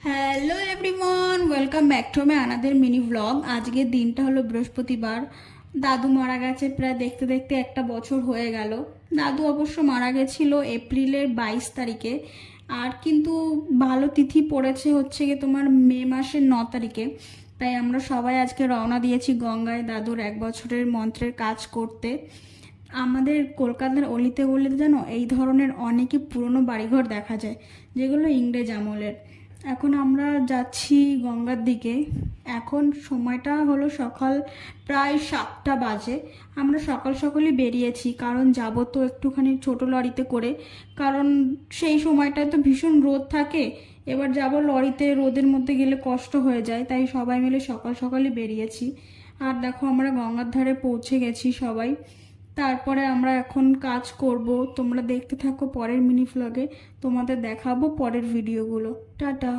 Hello everyone, welcome back to my another mini blog. আজকের দিনটা হলো বৃহস্পতিবার। দাদু মারা গেছে প্রায় দেখতে দেখতে একটা বছর হয়ে গেল। দাদু অবশ্য মারা গেছিল এপ্রিলের 22 তারিখে, আর কিন্তু ভালো তিথি পড়েছে হচ্ছে গিয়ে তোমার মে মাসের 9 তারিখে। তাই আমরা সবাই আজকে রওনা দিয়েছি গঙ্গায় দাদুর 1 বছরের মন্ত্রের কাজ করতে। আমাদের কলকাতার অলিতে গলিতে যেন এই ধরনের অনেকই পুরনো বাড়িঘর দেখা যায়, যেগুলো ইংরেজ আমলের। এখন আমরা যাচ্ছি গঙ্গার দিকে। এখন সময়টা হলো সকাল প্রায় 7টা বাজে। আমরা সকাল সকালই বেরিয়েছি, কারণ যাব তো একটুখানি ছোট লরিতে করে, কারণ সেই সময়টায় তো ভীষণ রোদ থাকে। এবার যাব লরিতে, রোদের মধ্যে গেলে কষ্ট হয়ে যায়, তাই সবাই মিলে সকাল সকালই বেরিয়েছি। আর দেখো আমরা গঙ্গার ধারে পৌঁছে গেছি সবাই। তারপরে আমরা এখন কাজ করব, তোমরা দেখতে থাকো পরের মিনি ভ্লগে। তোমাদের দেখাবো পরের ভিডিওগুলো। টাটা।